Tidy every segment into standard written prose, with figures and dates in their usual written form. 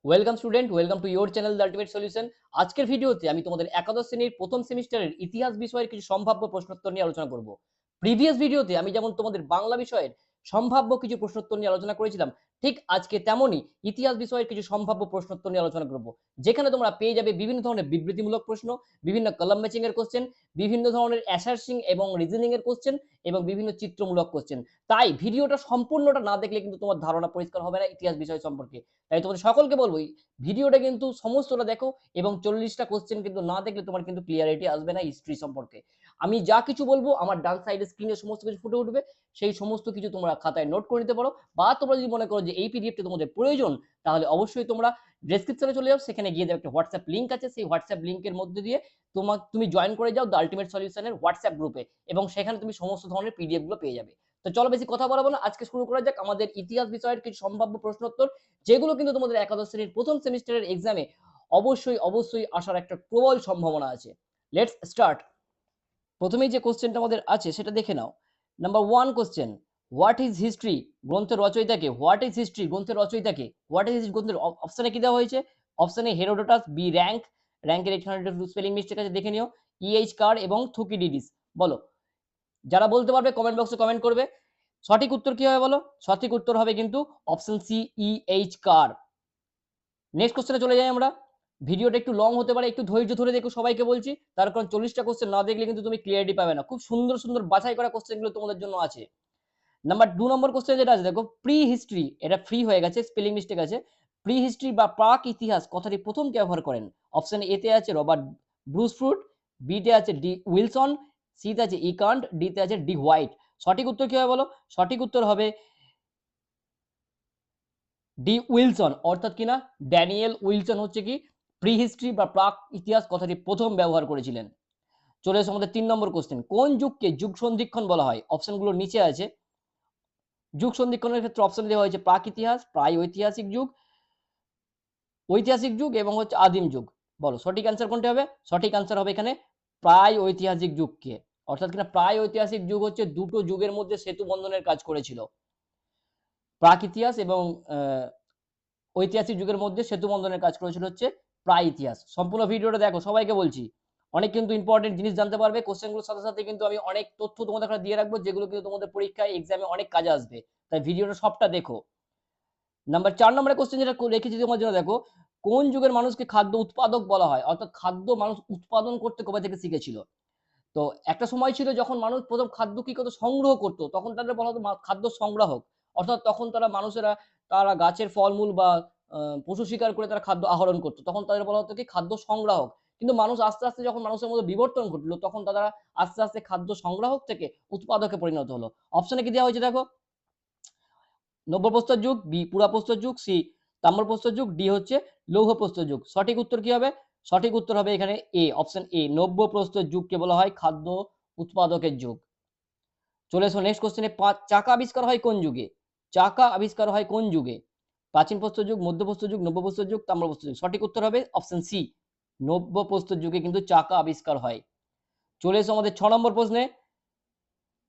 Welcome student, welcome to your channel the ultimate solution. আজকের ভিডিওতে আমি তোমাদের একাদশ শ্রেণীর প্রথম সেমিস্টারের ইতিহাস বিষয়ের কিছু সম্ভাব্য প্রশ্নোত্তর নিয়ে আলোচনা করব। প্রিভিয়াস ভিডিওতে আমি যেমন তোমাদের বাংলা বিষয়ের সম্ভাব্য কিছু প্রশ্নোত্তর নিয়ে আলোচনা করেছিলাম, ঠিক আজকে তেমনই ইতিহাস বিষয়ের কিছু সম্ভাব্য প্রশ্নোত্তর নিয়ে আলোচনা করব, যেখানে তোমরা পেয়ে যাবে বিভিন্ন ধরনের বিবৃতিমূলক প্রশ্ন, বিভিন্ন কলাম ম্যাচিং এর কোশ্চেন, বিভিন্ন ধরনের অ্যাসার্চিং এবং রিজনিং এর কোশ্চেন এবং বিভিন্ন চিত্রমূলক কোশ্চেন। তাই ভিডিওটা সম্পূর্ণটা না দেখলে কিন্তু তোমার ধারণা পরিষ্কার হবে না ইতিহাস বিষয় সম্পর্কে। তাই তোমাদের সকলকে বলবো ভিডিওটা কিন্তু সমস্তটা দেখো এবং 40টা কোশ্চেন কিন্তু না দেখলে তোমার কিন্তু ক্লিয়ারিটি আসবে না হিস্ট্রি সম্পর্কে। আমি যা কিছু বলবো আমার ডান সাইডে স্ক্রিনে সমস্ত কিছু ফুটে উঠবে, সেই সমস্ত কিছু তোমরা খাতায় নোট করে নিতে পারো, বা তোমরা যদি মনে করো যে এই পিডিএফটা তোমাদের প্রয়োজন, তাহলে অবশ্যই তোমরা ডেসক্রিপশনে চলে যাও, সেখানে গিয়ে একটা হোয়াটসঅ্যাপ লিঙ্ক আছে, সেই হোয়াটসঅ্যাপ লিঙ্কের মধ্যে দিয়ে তুমি জয়েন করে যাও দ্য আলটিমেট সলিউশনের হোয়াটসঅ্যাপ গ্রুপে, এবং সেখানে তুমি সমস্ত ধরনের পিডিএফ গুলো পেয়ে যাবে। তো চলো বেশি কথা বলবো না, আজকে শুরু করা যাক আমাদের ইতিহাস বিষয়ের কিছু সম্ভাব্য প্রশ্নোত্তর, যেগুলো কিন্তু তোমাদের একাদশ শ্রেণীর প্রথম সেমিস্টারের এক্সামে অবশ্যই আসার একটা প্রবল সম্ভাবনা আছে। Let's start. প্রথমেই যে কোশ্চেনটা আমাদের আছে সেটা দেখে নাও। Number 1 question, what is history গ্রন্থের রচয়িতাকে? হোয়াট ইজ হিস্ট্রি গ্রন্থের রচয়িতাকে? হোয়াট ইজ গ্রন্থের অপশনে কি দেওয়া হয়েছে? অপশনে হেরোডোটাস, বি র্যাঙ্ক, র্যাঙ্কের এখানে স্পেলিং মিস্টেক আছে দেখে নিও, ইএইচ কার এবং থুকিডিডিস। বলো, যারা বলতে পারবে কমেন্ট বক্সে কমেন্ট করবে। সঠিক উত্তর কি হবে বলো? সঠিক উত্তর হবে কিন্তু অপশন সি, ইএইচ কার। নেক্সট কোশ্চেনে চলে যাই আমরা। ভিডিওটা একটু লং হতে পারে, একটু ধৈর্য ধরে দেখো, সবাইকে বলছি, তার কারণ 40টা কোশ্চেন না দেখলে কিন্তু তুমি ক্লিয়ারিটি পাবে না। খুব সুন্দর সুন্দর বাছাই করা কোশ্চেনগুলো তোমাদের জন্য আছে। নাম্বার 2 নম্বর কোশ্চেন যেটা আছে দেখো, প্রি হিস্ট্রি, এটা ফ্রি হয়ে গেছে, স্পেলিং মিস্টেক আছে। প্রি হিস্ট্রি বা প্রাক ইতিহাস কথাটি প্রথম কে ব্যবহার করেন? অপশন এ তে আছে রবার্ট ব্রুসফুট, বি তে আছে ডি উইলসন, সি তে আছে ইকান্ট, ডি তে আছে ডি হোয়াইট। সঠিক উত্তর কি হবে বলো? সঠিক উত্তর হবে ডি উইলসন, অর্থাৎ কিনা ড্যানিয়েল উইলসন হচ্ছে কি প্রি হিস্ট্রি বা প্রাক ইতিহাস কথাটি প্রথম ব্যবহার করেছিলেন। চলে এসে আমাদের 3 নম্বর কোশ্চেন, কোন যুগকে যুগ সন্ধিক্ষণ বলা হয়? অপশনগুলো নিচে আছে। যুগ সন্ধিক্ষণের ক্ষেত্রে অপশন দেওয়া হয়েছে প্রাক ইতিহাস, প্রায় ঐতিহাসিক যুগ, ঐতিহাসিক যুগ এবং হচ্ছে আদিম যুগ। বলো সঠিক অ্যান্সার কোনটা হবে? সঠিক অ্যান্সার হবে এখানে প্রায় ঐতিহাসিক যুগকে, অর্থাৎ কিনা প্রায় ঐতিহাসিক যুগ হচ্ছে দুটো যুগের মধ্যে সেতু বন্ধনের কাজ করেছিল। প্রাক ইতিহাস এবং ঐতিহাসিক যুগের মধ্যে সেতু বন্ধনের কাজ করেছিল হচ্ছে প্রায় ইতিহাস। সম্পূর্ণ ভিডিওটা দেখো, সবাইকে বলছি, অনেক কিন্তু ইম্পর্টেন্ট জিনিস জানতে পারবে। কোশ্চেনগুলোর সাথে সাথে কিন্তু আমি অনেক তথ্য তোমাদের কাছে দিয়ে রাখবো, যেগুলো কিন্তু তোমাদের পরীক্ষায় এক্সামে অনেক কাজে আসবে, তাই ভিডিওটা সবটা দেখো। নাম্বার 4 নম্বরের কোশ্চেন যেটা রেখেছি তোমার জন্য, দেখো, কোন যুগের মানুষকে খাদ্য উৎপাদক বলা হয়? অর্থাৎ খাদ্য মানুষ উৎপাদন করতে কবে থেকে শিখেছিল? তো একটা সময় ছিল যখন মানুষ প্রথম খাদ্য কি করতো, সংগ্রহ করতো, তখন তাদের বলা হতো খাদ্য সংগ্রাহক। অর্থাৎ তখন তারা গাছের ফলমূল বা পশু শিকার করে তারা খাদ্য আহরণ করতো, তখন তাদের বলা হতো কি খাদ্য সংগ্রাহক। কিন্তু মানুষ আস্তে আস্তে যখন মানুষের মধ্যে বিবর্তন ঘটলো, তখন তারা আস্তে আস্তে খাদ্য সংগ্রাহক থেকে উৎপাদকে পরিণত হলো। অপশনে কি দেওয়া হয়েছে দেখো, নব্য প্রস্তর যুগ, বি পুরা প্রস্তর যুগ, সি তাম্র প্রস্তর যুগ, ডি হচ্ছে লৌহ প্রস্তর যুগ। সঠিক উত্তর কি হবে? সঠিক উত্তর হবে এখানে এ, অপশন এ, নব্য প্রস্তর যুগকে বলা হয় খাদ্য উৎপাদকের যুগ। চলে এসো নেক্সট কোশ্চেনে। চাকা আবিষ্কার হয় কোন যুগে? চাকা আবিষ্কার হয় কোন যুগে? প্রাচীন প্রস্তর যুগ, মধ্য প্রস্তর যুগ, নব্য প্রস্তর যুগ, তাম্র প্রস্তর যুগ। সঠিক উত্তর হবে অপশন সি, নব্য প্রস্তর যুগে কিন্তু চাকা আবিষ্কার হয়। চলে এসো আমাদের 6 নম্বর প্রশ্নে।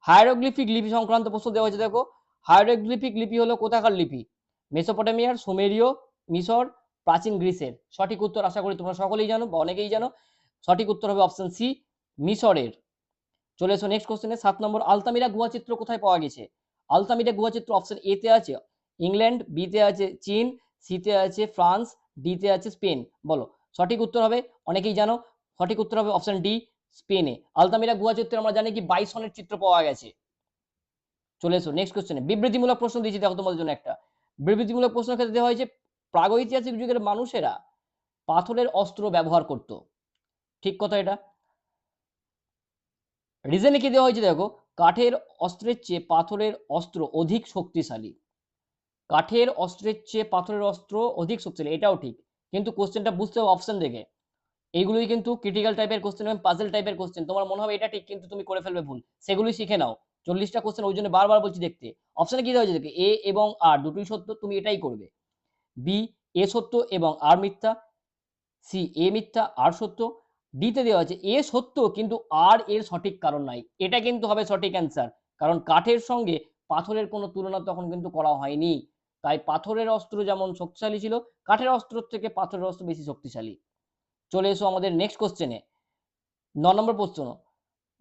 হায়ারোগ্লিফিক লিপি সংক্রান্ত প্রশ্ন দেওয়া হয়েছে দেখো। হায়ারোগ্লিফিক লিপি হলো কোথাকার লিপি? মেসোপটেমিয়ার, সুমেরীয়, মিশর, প্রাচীন গ্রিসের। সঠিক উত্তর আশা করি তোমরা সকলেই জানো বা অনেকেই জানো। সঠিক উত্তর হবে অপশন সি, মিশরের। চলে এসো নেক্সট কোশ্চেনে। 7 নম্বর, আলতামিরা গুহাচিত্র কোথায় পাওয়া গেছে? আলতামিরা গুহাচিত্র অপশন এ তে আছে ইংল্যান্ড, বি তে আছে চীন, সি তে আছে ফ্রান্স, ডি তে আছে স্পেন। বলো সঠিক উত্তর হবে, অনেকেই জানো, সঠিক উত্তর হবে অপশন ডি, স্পেনে। আলতামিরা গুহাচিত্রে আমরা জানি কি বাইসনের চিত্র পাওয়া গেছে। চলে এসো নেক্সট কোশ্চেনে। বিবৃতিমূলক প্রশ্ন দিয়েছি দেখো তোমাদের জন্য একটা। বিবৃতিমূলক প্রশ্নের ক্ষেত্রে দেওয়া হয়েছে প্রাগৈতিহাসিক যুগের মানুষেরা পাথরের অস্ত্র ব্যবহার করত। ঠিক কথা এটা। রিজনে কি দেওয়া হয়েছে দেখো, কাঠের অস্ত্রের চেয়ে পাথরের অস্ত্র অধিক শক্তিশালী। কাঠের অস্ত্রের চেয়ে পাথরের অস্ত্র অধিক শক্তিশালী, এটাও ঠিক, কিন্তু কোশ্চেনটা বুঝতে হবে অপশন দেখে। এইগুলোই কিন্তু ক্রিটিক্যাল টাইপের কোশ্চেন এবং পাজল টাইপের কোশ্চেন। তোমার মনে হবে এটা ঠিক, কিন্তু তুমি করে ফেলবে ভুল, সেগুলোই শিখে নাও। 40টা কোশ্চেন, ওই জন্য বারবার বলছি দেখতে। অপশনে কি দেওয়া হয়েছে দেখে, এ এবং আর দুটোই সত্য, তুমি এটাই করবে। বি, এ সত্য এবং আর মিথ্যা, সি এ মিথ্যা আর সত্য, ডি তে দেওয়া আছে এ সত্য কিন্তু আর এর সঠিক কারণ নাই। এটা কিন্তু হবে সঠিক অ্যান্সার, কারণ কাঠের সঙ্গে পাথরের কোনো তুলনা তখন কিন্তু করা হয়নি। তাই পাথরের অস্ত্র যেমন শক্তিশালী ছিল, কাঠের অস্ত্র থেকে পাথরের অস্ত্র বেশি শক্তিশালী। চলে এসো আমাদের নেক্সট কোশ্চেনে। 9 নম্বর প্রশ্ন,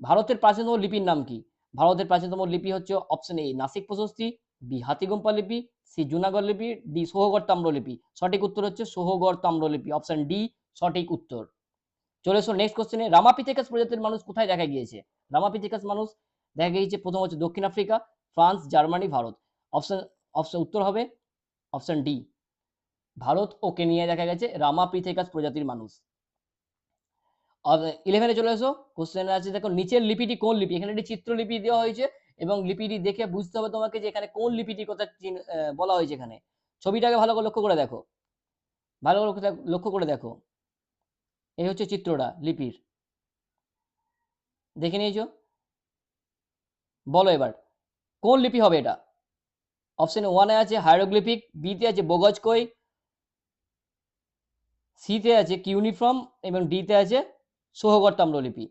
ভারতের প্রাচীনতম লিপির নাম কি? ভারতের প্রাচীনতম লিপি হচ্ছে অপশন এ নাসিক প্রশস্তি, বি হাতিগুম্পা লিপি, সি জুনাগড় লিপি, ডি সোহগড় তাম্রলিপি। সঠিক উত্তর হচ্ছে সোহগড় তাম্রলিপি, অপশন ডি সঠিক উত্তর। চলে এসো নেক্সট কোশ্চেনে, রামাপিথেকাস প্রজাতির মানুষ কোথায় দেখা গিয়েছে? রামাপিথেকাস মানুষ দেখা গিয়েছে প্রথম হচ্ছে দক্ষিণ Africa, France, Germany, Bharat. Option option উত্তর হবে অপশন ডি, ভারত ও কেনিয়ায় দেখা গেছে রামাপিথেকাস প্রজাতির মানুষ। 11-এ চলে এসো, কোশ্চেন আছে দেখো, নিচের লিপিটি কোন লিপি? এখানে একটি চিত্রলিপি দেওয়া হয়েছে এবং লিপিটি দেখে বুঝতে হবে তোমাকে যে এখানে কোন লিপিটির কথা বলা হয়েছে। এখানে ছবিটাকে ভালো করে লক্ষ্য করে দেখো, ভালো করে লক্ষ্য করে দেখো, এই হচ্ছে চিত্রটা লিপির, দেখে নিয়েছো? বলো এবার কোন লিপি হবে এটা? অপশন 1-এ আছে হায়ারোগ্লিফিক, বি-তে আছে বোগজকই, সি-তে আছে কিউনিফর্ম এবং ডি-তে আছে সোহগড় তাম্রলিপি।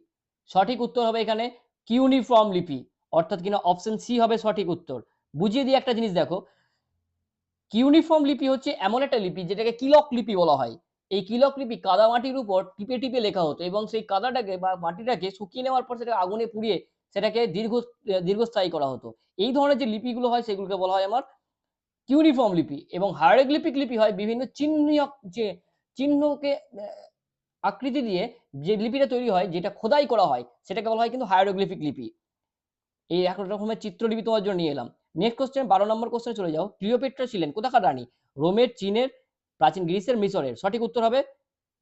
সঠিক উত্তর হবে এখানে কিউনিফর্ম লিপি, অর্থাৎ কিনা অপশন সি হবে সঠিক উত্তর। বুঝিয়ে দিয়ে একটা জিনিস দেখো, কিউনিফর্ম লিপি হচ্ছে এমন একটা লিপি যেটাকে কিলক লিপি বলা হয়। এই কিলক লিপি কাদা মাটির উপর টিপে টিপে লেখা হতো এবং সেই কাদাটাকে বা মাটিটাকে শুকিয়ে নেওয়ার পর সেটা আগুনে পুড়িয়ে সেটাকে দীর্ঘস্থায়ী করা হতো। এই ধরনের যে লিপিগুলো হয় সেগুলোকে বলা হয় আমার কিউনিফর্ম লিপি। এবং হায়ারোগ্লিফিক লিপি হয় বিভিন্ন যে চিহ্নকে আকৃতি দিয়ে যে লিপিটা তৈরি হয়, যেটা খোদাই করা হয়, সেটাকে বলা হয় কিন্তু হায়ারোগ্লিফিক লিপি। এই এক রকমের চিত্রলিপি তোমার জন্য নিয়ে এলাম। নেক্সট কোশ্চেন 12 নম্বর কোশ্চেনে চলে যাও। ক্লিওপেট্রা ছিলেন কোথাকার রানী? রোমের, চীনের, প্রাচীন গ্রিসের, মিশরের? সঠিক উত্তর হবে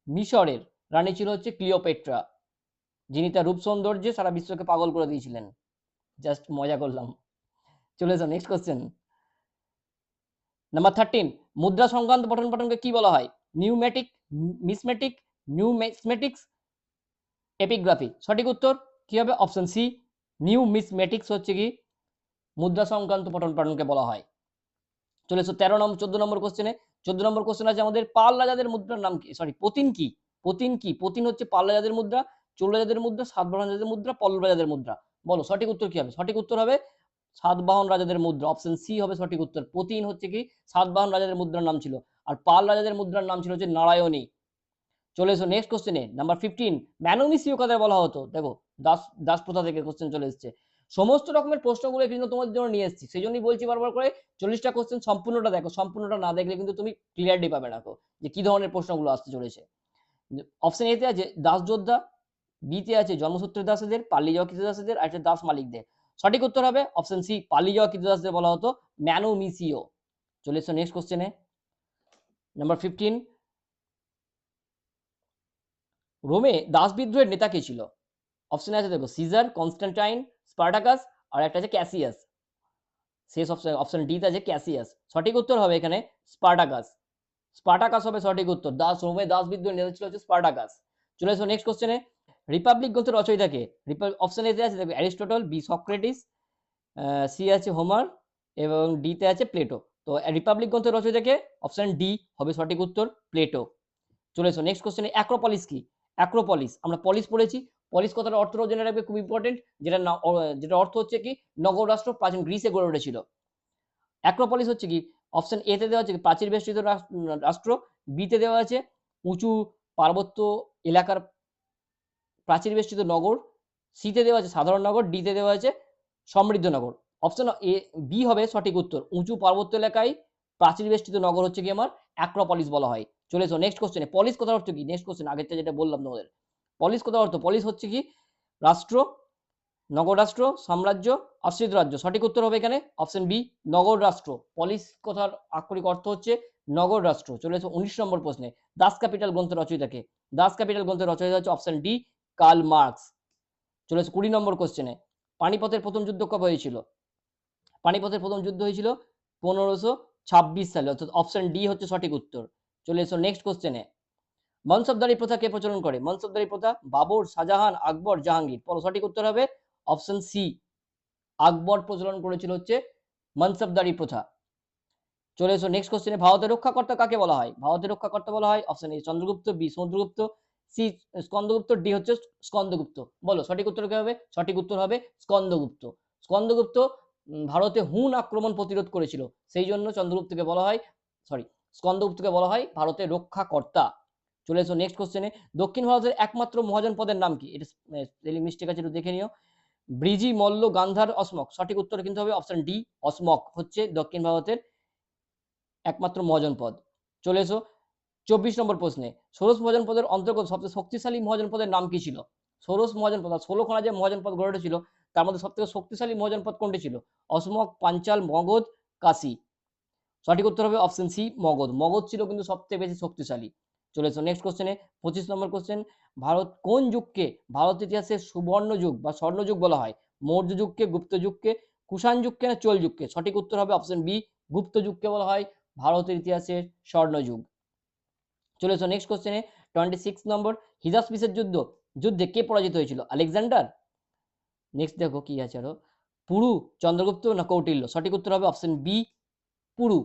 মিশরের রানী ছিল হচ্ছে ক্লিওপেট্রা, যিনি তার রূপ সৌন্দর্যে সারা বিশ্বকে পাগল করে দিয়েছিলেন। জাস্ট মজা করলাম। চলে যাও নেক্সট কোশ্চেন নাম্বার 13, মুদ্রা সংক্রান্ত পঠন পাঠনকে কি বলা হয়? নিউমেটিক, মিসমেটিক, নিউমিসমেটিক্স, এপিগ্রাফি? সঠিক উত্তর কি হবে? অপশন সি নিউমিসমেটিক্স হচ্ছে কি মুদ্রা সংক্রান্ত পঠন পাঠনকে বলা হয়। চলে এসো 14 নম্বর কোশ্চেনে। 14 নম্বর কোশ্চেন আছে আমাদের, পাল রাজাদের মুদ্রার নাম কি? সরি, পতিন কি? পতিন কি? পতিন হচ্ছে পাল রাজাদের মুদ্রা, চোল রাজাদের মুদ্রা, সাতবাহন রাজাদের মুদ্রা, পল্লব রাজাদের মুদ্রা। বলো সঠিক উত্তর কি হবে? সঠিক উত্তর হবে সাতবাহন রাজাদের মুদ্রা, অপশন সি হবে সঠিক উত্তর। পতিন হচ্ছে কি সাতবাহন রাজাদের মুদ্রার নাম ছিল, আর পাল রাজাদের মুদ্রার নাম ছিল হচ্ছে নারায়ণী। চলে এসো নেক্সট কোশ্চেনে নাম্বার 15, ম্যানোমিসিও কাদের বলা হতো? দেখো দাস প্রথা থেকে কোশ্চেন চলে এসেছে। সমস্ত রকমের প্রশ্নগুলো কিন্তু তোমাদের জন্য নিয়ে এসেছি, সেই জন্যই বলছি বারবার করে 40টা কোশ্চেন সম্পূর্ণটা দেখো, সম্পূর্ণটা না দেখলে কিন্তু তুমি ক্লিয়ারলি পাবে না যে কি ধরনের প্রশ্নগুলো আসতে চলেছে। অপশন এ তে আছে দাস যোদ্ধা, বি তে আছে জন্মসূত্রের দাসদের, পালিয়ে যাওয়া কৃতদাসদের, আর একটা দাস মালিকদের। সঠিক উত্তর হবে অপশন সি, পালিয়ে যাওয়া কৃতদাসদের বলা হতো ম্যানোমিসিও। চলে এসো নেক্সট কোশ্চেনে নাম্বার 15, রোমে দাস বিদ্রোহের নেতা কে ছিল? অপশন আছে দেখো, সিজার, কনস্ট্যান্টাইন, স্পার্টাকাস, আর একটা আছে ক্যাসিয়াস। শেষ অপশন অপশন ডি তে আছে ক্যাসিয়াস। সঠিক উত্তর হবে এখানে স্পার্টাকাস। স্পার্টাকাস হবে সঠিক উত্তর। রোমে দাস বিদ্রোহের নেতা ছিল হচ্ছে স্পার্টাকাস। চলে এসো নেক্সট কোশ্চেনে, রিপাবলিক গ্রন্থের রচয়িতা কে? অপশন এ তে আছে দেখো অ্যারিস্টটল, বি সক্রেটিস, সি আছে হোমার এবং ডি তে আছে প্লেটো। তো রিপাবলিক গ্রন্থের রচয়িতা কে? অপশন ডি হবে সঠিক উত্তর, প্লেটো। চলে এসো নেক্সট কোশ্চেনে, অ্যাক্রোপলিস কি? অ্যাক্রোপলিস আমরা পলিস পড়েছি, পলিস কথাটার অর্থটাও জেনে রাখবে, খুব ইম্পর্টেন্ট, যেটা অর্থ হচ্ছে কি নগর রাষ্ট্র প্রাচীন গ্রিসে গড়ে উঠেছিল। অ্যাক্রোপলিস হচ্ছে কি অপশন এ তে দেওয়া আছে প্রাচীর বেষ্টিত রাষ্ট্র, বি তে দেওয়া আছে উঁচু পার্বত্য এলাকার প্রাচীর বেষ্টিত নগর, সি তে দেওয়া আছে সাধারণ নগর, ডি তে দেওয়া আছে সমৃদ্ধ নগর। অপশন এ বি হবে সঠিক উত্তর, উঁচু পার্বত্য এলাকায় প্রাচীর বেষ্টিত নগর হচ্ছে কি আমার অ্যাক্রোপলিস বলা হয়। চলে এসো নেক্সট কোশ্চেনে, পলিস কথার অর্থ কি? নেক্সট কোশ্চেন আগেরটা যেটা বললাম তোমাদের, পলিস কথার অর্থ, পলিস হচ্ছে কি রাষ্ট্র, নগর রাষ্ট্র, সাম্রাজ্য, আশ্রিত রাজ্য। সঠিক উত্তর হবে এখানে অপশন বি নগর রাষ্ট্র। পলিস কথার আক্ষরিক অর্থ হচ্ছে নগর রাষ্ট্র। চলে এসো 19 নম্বর প্রশ্নে, দাস ক্যাপিটাল গ্রন্থের রচয়িতা কে? দাস ক্যাপিটাল গ্রন্থের রচয়িতা হচ্ছে অপশন ডি কার্ল মার্কস। চলে এসো 20 নম্বর কোশ্চেনে, পানিপথের প্রথম যুদ্ধ কবে হয়েছিল? পানিপথের প্রথম যুদ্ধ হয়েছিল 1526 সালে, অর্থাৎ অপশন ডি হচ্ছে সঠিক উত্তর। চলে এসো নেক্সট কোশ্চেনে, মনসবদারি প্রথা কে প্রচলন করে? মনসবদারি প্রথা বাবর, শাহজাহান, আকবর, জাহাঙ্গীর? বলো সঠিক উত্তর হবে অপশন সি আকবর প্রচলন করেছিল হচ্ছে মনসবদারি প্রথা। চলে এসো নেক্সট কোশ্চেনে, ভারতের রক্ষাকর্তা কাকে বলা হয়? ভারতের রক্ষাকর্তা বলা হয় option A Chandragupta, B Samudragupta, C Skandagupta, D হচ্ছে স্কন্দগুপ্ত। বলো সঠিক উত্তর কি হবে? সঠিক উত্তর হবে স্কন্দগুপ্ত। স্কন্দগুপ্ত ভারতে হুন আক্রমণ প্রতিরোধ করেছিল, সেই জন্য চন্দ্রগুপ্তকে বলা হয়, সরি, স্কন্দগুপ্তকে বলা হয় ভারতের রক্ষাকর্তা। চলে এসো নেক্সট কোশ্চেনে। দক্ষিণ ভারতের একমাত্র মহাজন পদের নাম কি? এটা স্পেলিং মিস্টেক আছে, একটু দেখে নিও। ব্রিজি, মল্ল, গান্ধার, অসমক। সঠিক উত্তর কিন্তু হবে অপশন ডি, অসমক হচ্ছে দক্ষিণ ভারতের একমাত্র মহাজন পদ। চলে এসো 24 নম্বর প্রশ্নে। ষোড়শ মহাজন পদের অন্তর্গত সবচেয়ে শক্তিশালী মহাজন পদের নাম কি ছিল? ষোড়শ মহাজন পদ, 16 খানা যে মহাজন পদ গড়ে উঠেছিল তার মধ্যে সবথেকে শক্তিশালী মহাজন পদ কোনটি ছিল? অসমক, পাঞ্চাল, মগধ, কাশী। সঠিক উত্তর হবে অপশন সি, মগধ। মগধ ছিল কিন্তু সবথেকে বেশি শক্তিশালী। চলে এসো নেক্সট কোশ্চেনে। 25 নম্বর কোশ্চেন। ভারত কোন যুগকে ভারত ইতিহাসের সুবর্ণ যুগ বা স্বর্ণ যুগ বলা হয়? মৌর্য যুগকে, গুপ্ত যুগকে, কুষাণ যুগকে না চোল যুগকে? সঠিক উত্তর হবে অপশন বি, গুপ্ত যুগকে বলা হয় ভারতের ইতিহাসের স্বর্ণ যুগ। চলে এসো নেক্সট কোশ্চেনে। 26 নম্বর। হিজাসপিসের যুদ্ধে কে পরাজিত হয়েছিল? আলেকজান্ডার। নেক্সট দেখো কি আছে আরো। পুরু, চন্দ্রগুপ্ত না কৌটিল্য? সঠিক উত্তর হবে অপশন বি, পুরু।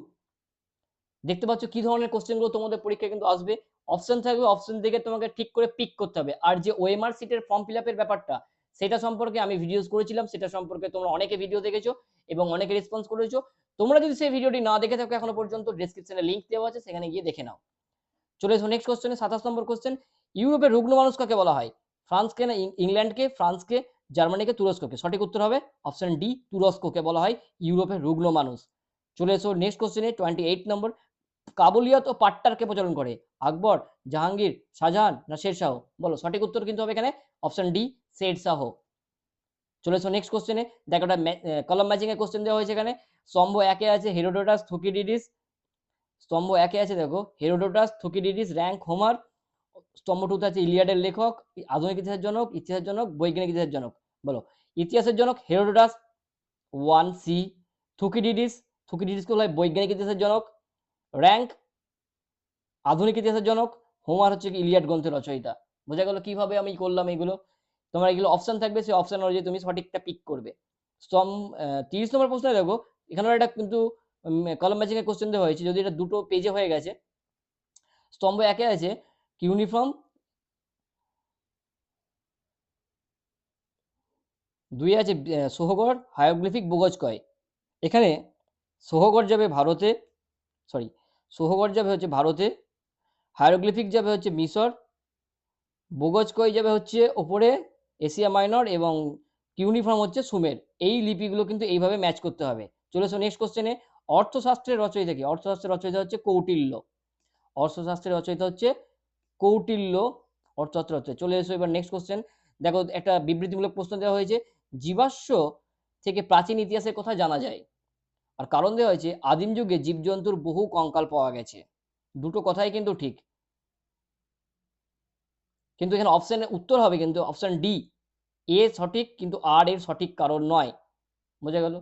দেখতে পাচ্ছ কি ধরনের কোশ্চেনগুলো তোমাদের পরীক্ষায় কিন্তু আসবে। অপশন থাকবে, অপশন দেখে তোমাকে ঠিক করে পিক করতে হবে। আর যে ওএমআর সিটের ফর্ম ফিল আপের ব্যাপারটা, সেটা সম্পর্কে আমি ভিডিওস করেছিলাম, সেটা সম্পর্কে তোমরা অনেকে ভিডিও দেখেছো এবং অনেকে রেসপন্স করেছো। তোমরা যদি সেই ভিডিওটি না দেখে থাকো এখনো পর্যন্ত, ডেসক্রিপশনে লিংক দেওয়া আছে, সেখানে গিয়ে দেখে নাও। চলে এসো নেক্সট কোশ্চেনে। 27 নম্বর কোশ্চেন। ইউরোপের রুগ্ন মানুষ কাকে বলা হয়? ফ্রান্সকে না ইংল্যান্ডকে, ফ্রান্সকে, জার্মানিকে, তুরস্ককে? সঠিক উত্তর হবে অপশন ডি, তুরস্ককে বলা হয় ইউরোপের রুগ্ন মানুষ। চলে এসো নেক্সট কোশ্চেনে। 28 নম্বর। কাবুলিয়ত ও পাট্টারকে প্রচলন করে? আকবর, জাহাঙ্গীর, শাহজাহান না শেরশাহ? বলো। সঠিক উত্তর কিন্তু হবে এখানে অপশন ডি, শেরশাহ। চলে এসো নেক্সট কোশ্চেনে। দেখো একটা কলাম ম্যাচিং এর কোশ্চেন দেওয়া হয়েছে এখানে। স্তম্ভ একে আছে হেরোডোটাস, থুকিডিডিস। স্তম্ভ একে আছে দেখো হেরোডোটাস, থুকিডিডিস, র্যাঙ্ক, হোমার। স্তম্ভ টুতে আছে ইলিয়াডের লেখক, আধুনিক ইতিহাসের জনক, ইতিহাসের জনক, বৈজ্ঞানিক ইতিহাসের জনক। বলো। ইতিহাসের জনক হেরোডোটাস, 1 সি। থুকিডিডিসকে বলা হয় বৈজ্ঞানিক ইতিহাসের জনক। র্যাঙ্ক আধুনিক ইতিহাসের জনক। হোমার হচ্ছে কি ইলিয়াড গ্রন্থের রচয়িতা। বোঝা গেল কিভাবে আমি করলাম এগুলো? তোমার এগুলো অপশন থাকবে, সেই অপশন অনুযায়ী তুমি সঠিকটা পিক করবে। 30 নম্বর প্রশ্নে দেখো, এখানে একটা কিন্তু কলাম ম্যাচিং এর কোশ্চেন দেওয়া হয়েছে, যদি এটা দুটো পেজে হয়ে গেছে। স্তম্ভ একে আছে ইউনিফর্ম, 2 আছে সোহগড়, হায়োগ্লিফিক, বুগজকয়। এখানে সোহগড় যাবে ভারতে, সরি, সোহগড় যাবে হচ্ছে ভারতে, হায়োগ্লিফিক যাবে হচ্ছে মিশর, বুগজকয় যাবে হচ্ছে ওপরে এশিয়া মাইনর, এবং কিউনিফর্ম হচ্ছে সুমের। এই লিপিগুলো কিন্তু এইভাবে ম্যাচ করতে হবে। চলে এসো নেক্সট কোশ্চেনে। অর্থশাস্ত্রের রচয়িতা কি? অর্থশাস্ত্রের রচয়িতা হচ্ছে কৌটিল্য। অর্থশাস্ত্রের রচয়িতা হচ্ছে কৌটিল্য, অর্থশাস্ত্রের রচয়িতা। চলে এসো এবার নেক্সট কোশ্চেন। দেখো একটা বিবৃতিমূলক প্রশ্ন দেওয়া হয়েছে, জীবাশ্ম থেকে প্রাচীন ইতিহাসের কথা জানা যায়। আর কারণ দেওয়া হয়েছে আদিম যুগে জীবজন্তুর বহু কঙ্কাল পাওয়া গেছে। দুটো কথাই কিন্তু ঠিক, কিন্তু এখানে অপশনের উত্তর হবে কিন্তু অপশন ডি, এ সঠিক কিন্তু আর এর সঠিক কারণ নয়। বোঝা গেল?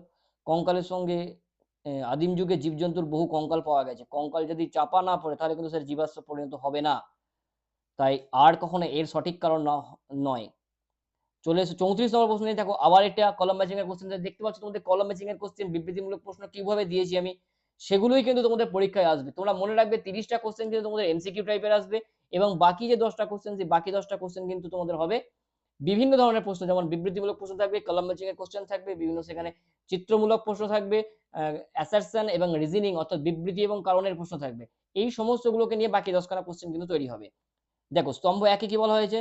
কঙ্কালের সঙ্গে আদিম যুগে জীবজন্তুর বহু কঙ্কাল পাওয়া গেছে, কঙ্কাল যদি চাপা না পড়ে তাহলে কিন্তু সেটা জীবাশ্ম পরিণত হবে না, তাই আর কখনো এর সঠিক কারণ নয়। চলে এসো 34 নম্বর প্রশ্ন নিয়ে। দেখো আবার এটা কলাম ম্যাচিং এর কোশ্চেন। দেখতে পাচ্ছ তোমাদের কলাম ম্যাচিং এর কোশ্চেন, বিবৃতিমূলক প্রশ্ন কিভাবে দিয়েছি আমি, সেগুলোই কিন্তু তোমাদের পরীক্ষায় আসবে। তোমরা মনে রাখবে 30টা কোশ্চেন কিন্তু তোমাদের এমসিকিউ টাইপের আসবে, এবং বাকি যে 10টা কোশ্চেন, সেই বাকি 10টা কোশ্চেন কিন্তু তোমাদের হবে বিভিন্ন ধরনের প্রশ্ন, যেমন বিবৃতিমূলক প্রশ্ন থাকবে, কলাম ম্যাচিং এর কোশ্চেন থাকবে, বিভিন্ন সেখানে চিত্রমূলক প্রশ্ন থাকবে, অ্যাসারশন এবং রিজনিং অর্থাৎ বিবৃতি এবং কারণের প্রশ্ন থাকবে। এই সমস্তগুলোকে নিয়ে বাকি 10খানা কোশ্চেন কিন্তু তৈরি হবে। দেখো স্তম্ভ একে কি বলা হয়েছে?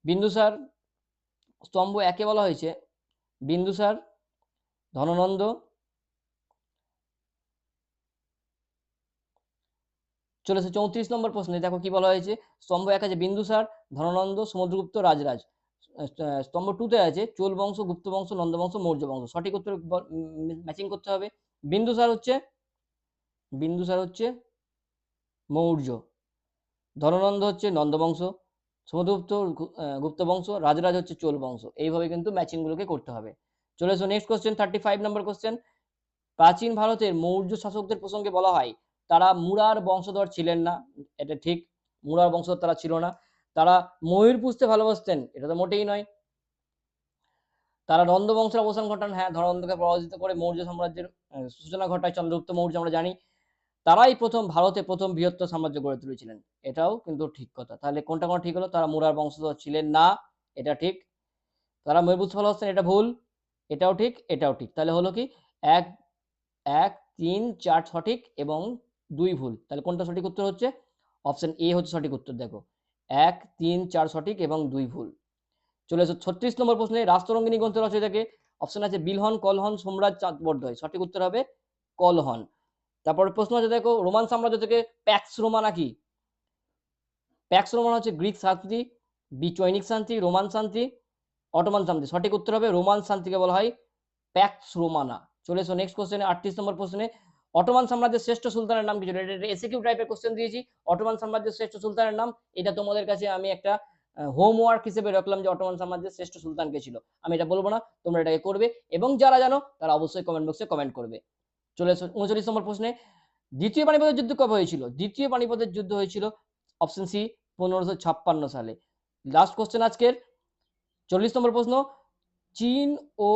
বিন্দুসার। স্তম্ভ একে বলা হয়েছে বিন্দুসার, ধননন্দ, চলেছে 34 নম্বর প্রশ্নে। দেখো কি বলা হয়েছে, স্তম্ভ এক আছে বিন্দুসার, ধননন্দ, সমুদ্রগুপ্ত, রাজরাজ। স্তম্ভ টুতে আছে চোল বংশ, গুপ্ত বংশ, নন্দ বংশ, মৌর্য বংশ। সঠিক উত্তর ম্যাচিং করতে হবে। বিন্দুসার হচ্ছে মৌর্য, ধননন্দ হচ্ছে নন্দ বংশ, সমুদ্রগুপ্ত গুপ্ত বংশ, রাজরাজ হচ্ছে চোল বংশ। এইভাবে কিন্তু ম্যাচিং গুলোকে করতে হবে। চলে এসো নেক্সট কোশ্চেন, 35 নম্বর কোশ্চেন। প্রাচীন ভারতের মৌর্য শাসকদের প্রসঙ্গে বলা হয় তারা মুরার বংশধর ছিলেন না। এটা ঠিক, মুরার বংশধর তারা ছিল না। তারা ময়ূর পুষতে ভালোবাসতেন, এটা তো মোটেই নয়। তারা নন্দ বংশের অবসান ঘটান, হ্যাঁ, ধননন্দকে পরাজিত করে মৌর্য সাম্রাজ্যের সূচনা ঘটায় চন্দ্রগুপ্ত মৌর্য, আমরা জানি। তারাই ভারতে প্রথম বৃহত্তর সাম্রাজ্য গড়ে তুলেছিলেন, এটাও কিন্তু ঠিক কথা। তাহলে কোনটা কোন ঠিক হলো? তারা মুরার বংশধর ছিলেন না, এটা ঠিক। তারা ময়ূর পুষতে ভালোবাসতেন, এটা ভুল। এটাও ঠিক, এটাও ঠিক। তাহলে হলো কি, এক 1 3 4 সঠিক এবং 2 ভুল। তাহলে কোনটা সঠিক উত্তর হচ্ছে? অপশন এ হচ্ছে সঠিক উত্তর। দেখো 1 3 4 সঠিক এবং 2 ভুল। চলে এসো 36 নম্বর প্রশ্নে, রাষ্ট্ররঙ্গিনী গ্রন্থের রচয়িতাকে? অপশন আছে বিলহন, কলহন, সোমরাজ, চাঁদ বরদয়। সঠিক উত্তর হবে কলহন। তারপরে প্রশ্ন আছে দেখো, রোমান সাম্রাজ্য থেকে প্যাক্স রোমানা কি? প্যাক্স রোমানা হচ্ছে গ্রিক শান্তি, বি চৈনিক শান্তি, রোমান শান্তি, অটোমান শান্তি। সঠিক উত্তর হবে রোমান শান্তিকে বলা হয় প্যাক্স রোমানা। চলে এসো নেক্সট কোশ্চেনে, 38 নম্বর প্রশ্নে, অটোমান সাম্রাজ্যের শ্রেষ্ঠ সুলতানের নাম কি ছিল? এটা এসিকিউ টাইপের কোশ্চেন দিয়েছি। অটোমান সাম্রাজ্যের শ্রেষ্ঠ সুলতানের নাম, এটা তোমাদের কাছে আমি একটা হোমওয়ার্ক হিসেবে রাখলাম যে অটোমান সাম্রাজ্যের শ্রেষ্ঠ সুলতান কে ছিল। আমি এটা বলবো না, তোমরা এটাকে করবে এবং যারা জানো তারা অবশ্যই কমেন্ট বক্সে কমেন্ট করবে। চলে এসো 39 নম্বর প্রশ্নে, দ্বিতীয় পানিপথের যুদ্ধ কবে হয়েছিল? দ্বিতীয় পানিপথের যুদ্ধ হয়েছিল অপশন সি 1556 সালে। লাস্ট কোশ্চেন আজকের 40 নম্বর প্রশ্ন, চীন ও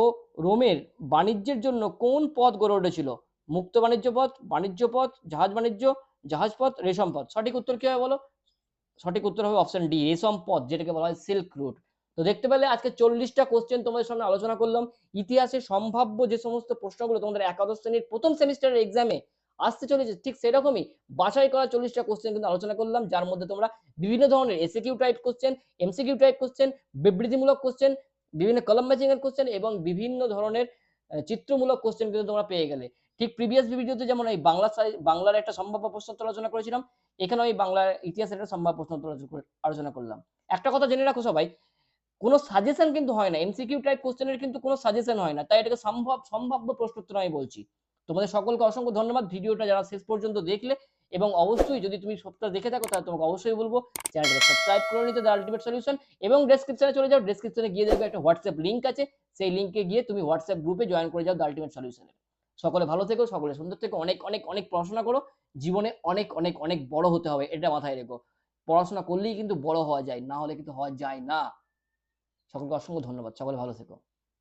রোমের বাণিজ্যের জন্য কোন পথ গড়ে উঠেছিল? মুক্ত বাণিজ্য পথ, বাণিজ্য পথ, জাহাজ বাণিজ্য, জাহাজ পথ, রেশম পথ। সঠিক উত্তর কি হবে বলো? সঠিক উত্তর হবে অপশন ডি, রেশম পথ, যেটাকে বলা হয় সিল্ক রুট। তো দেখতে পেলে আজকে 40টা কোশ্চেন তোমাদের সামনে আলোচনা করলাম। ইতিহাসে সম্ভাব্য যে সমস্ত প্রশ্নগুলো তোমাদের একাদশ শ্রেণীর প্রথম সেমিস্টারের এক্সামে আসতে চলেছে, ঠিক সেরকমই বাছাই করা 40টা কোশ্চেন কিন্তু আলোচনা করলাম, যার মধ্যে তোমরা বিভিন্ন ধরনের এসিকিউ type question, MCQ type question, বিবৃতিমূলক কোশ্চেন, বিভিন্ন কলাম ম্যাচিং এর কোশ্চেন এবং বিভিন্ন ধরনের চিত্রমূলক কোশ্চেন কিন্তু তোমরা পেয়ে গেলে। ঠিক প্রিভিয়াস ভিডিওতে যেমন এই বাংলার একটা সম্ভাব্য প্রশ্নোত্তর আলোচনা করেছিলাম, এখানে আমি বাংলার ইতিহাসের একটা সম্ভাব্য প্রশ্নোত্তর আলোচনা করলাম। একটা কথা জেনে রাখো সবাই, কোনো সাজেশন কিন্তু হয় না, এমসিকিউ টাইপ কোশ্চেনের কিন্তু কোনো সাজেশন হয় না, তাই এটাকে সম্ভাব্য প্রশ্নোত্তর আমি বলছি। তোমাদের সকলকে অসংখ্য ধন্যবাদ ভিডিওটা যারা শেষ পর্যন্ত দেখলে, এবং অবশ্যই যদি তুমি সবটা দেখে থাকো তাহলে তোমাকে অবশ্যই বলবো চ্যানেলটাকে সাবস্ক্রাইব করে নিতে, দ্য আলটিমেট সলিউশন। এবং ডেসক্রিপশনে চলে যাও, ডেসক্রিপশনে গিয়ে দেখবে একটা হোয়াটসঅ্যাপ লিংক আছে, সেই লিংকে গিয়ে তুমি হোয়াটসঅ্যাপ গ্রুপে জয়েন করে যাও দ্য আলটিমেট সলিউশনে। সকলে ভালো থেকো, সকলে সুন্দর থেকো, অনেক অনেক অনেক পড়াশোনা করো, জীবনে অনেক অনেক অনেক বড় হতে হবে, এটা মাথায় রেখো। পড়াশোনা করলেই কিন্তু বড় হওয়া যায়, না হলে কিন্তু হওয়া যায় না। সকলকে অসংখ্য ধন্যবাদ, সকলে ভালো থেকো।